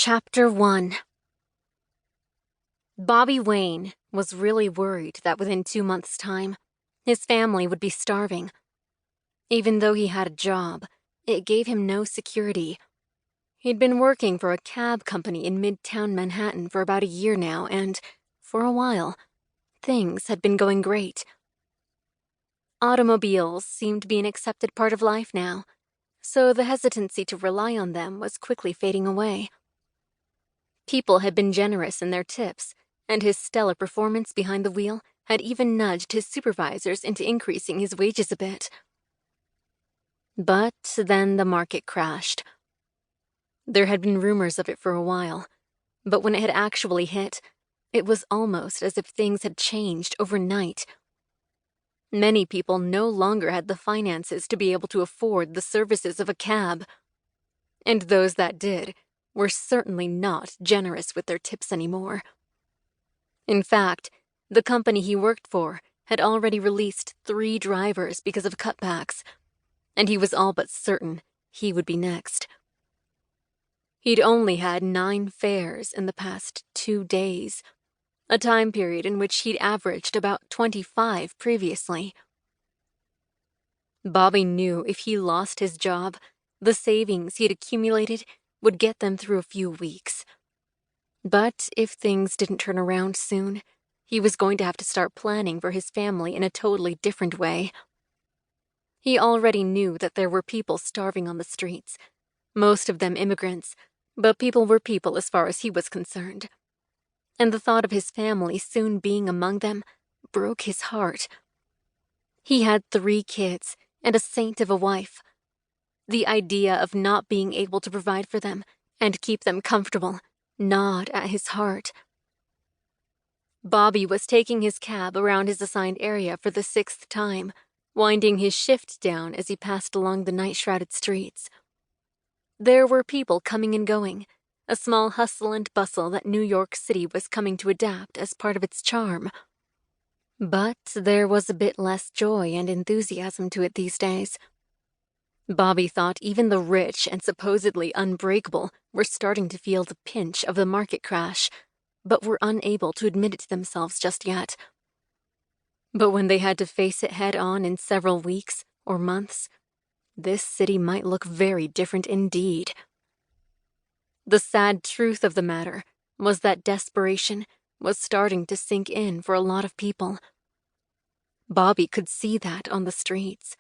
Chapter 1. Bobby Wayne was really worried that within 2 months' time, his family would be starving. Even though he had a job, it gave him no security. He'd been working for a cab company in Midtown Manhattan for about a year now, and, for a while, things had been going great. Automobiles seemed to be an accepted part of life now, so the hesitancy to rely on them was quickly fading away. People had been generous in their tips, and his stellar performance behind the wheel had even nudged his supervisors into increasing his wages a bit. But then the market crashed. There had been rumors of it for a while, but when it had actually hit, it was almost as if things had changed overnight. Many people no longer had the finances to be able to afford the services of a cab, and those that did were certainly not generous with their tips anymore. In fact, the company he worked for had already released 3 drivers because of cutbacks, and he was all but certain he would be next. He'd only had 9 fares in the past 2 days, a time period in which he'd averaged about 25 previously. Bobby knew if he lost his job, the savings he'd accumulated would get them through a few weeks. But if things didn't turn around soon, he was going to have to start planning for his family in a totally different way. He already knew that there were people starving on the streets, most of them immigrants, but people were people as far as he was concerned. And the thought of his family soon being among them broke his heart. He had 3 kids and a saint of a wife. The idea of not being able to provide for them and keep them comfortable gnawed at his heart. Bobby was taking his cab around his assigned area for the 6th time, winding his shift down as he passed along the night-shrouded streets. There were people coming and going, a small hustle and bustle that New York City was coming to adapt as part of its charm. But there was a bit less joy and enthusiasm to it these days. Bobby thought even the rich and supposedly unbreakable were starting to feel the pinch of the market crash, but were unable to admit it to themselves just yet. But when they had to face it head-on in several weeks or months, this city might look very different indeed. The sad truth of the matter was that desperation was starting to sink in for a lot of people. Bobby could see that on the streets.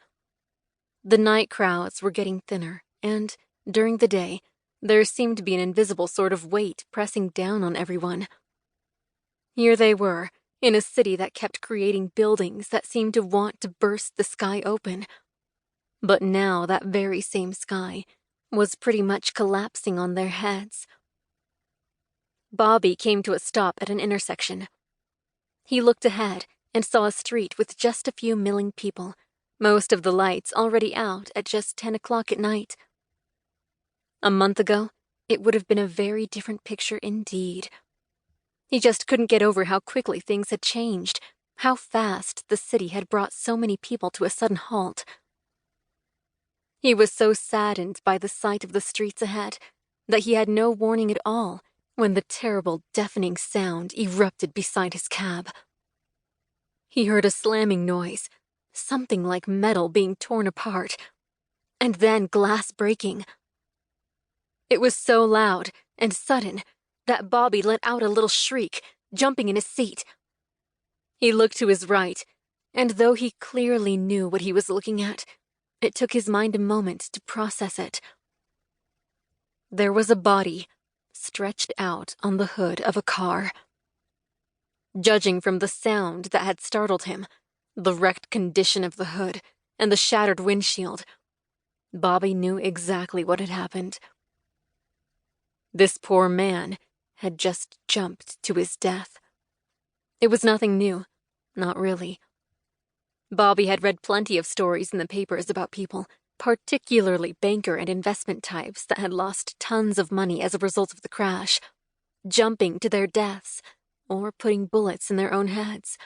The night crowds were getting thinner, and, during the day, there seemed to be an invisible sort of weight pressing down on everyone. Here they were, in a city that kept creating buildings that seemed to want to burst the sky open. But now that very same sky was pretty much collapsing on their heads. Bobby came to a stop at an intersection. He looked ahead and saw a street with just a few milling people, most of the lights already out at just 10 o'clock at night. A month ago, it would have been a very different picture indeed. He just couldn't get over how quickly things had changed, how fast the city had brought so many people to a sudden halt. He was so saddened by the sight of the streets ahead that he had no warning at all when the terrible, deafening sound erupted beside his cab. He heard a slamming noise, something like metal being torn apart, and then glass breaking. It was so loud and sudden that Bobby let out a little shriek, jumping in his seat. He looked to his right, and though he clearly knew what he was looking at, it took his mind a moment to process it. There was a body stretched out on the hood of a car. Judging from the sound that had startled him, the wrecked condition of the hood, and the shattered windshield, Bobby knew exactly what had happened. This poor man had just jumped to his death. It was nothing new, not really. Bobby had read plenty of stories in the papers about people, particularly banker and investment types, that had lost tons of money as a result of the crash, jumping to their deaths, or putting bullets in their own heads.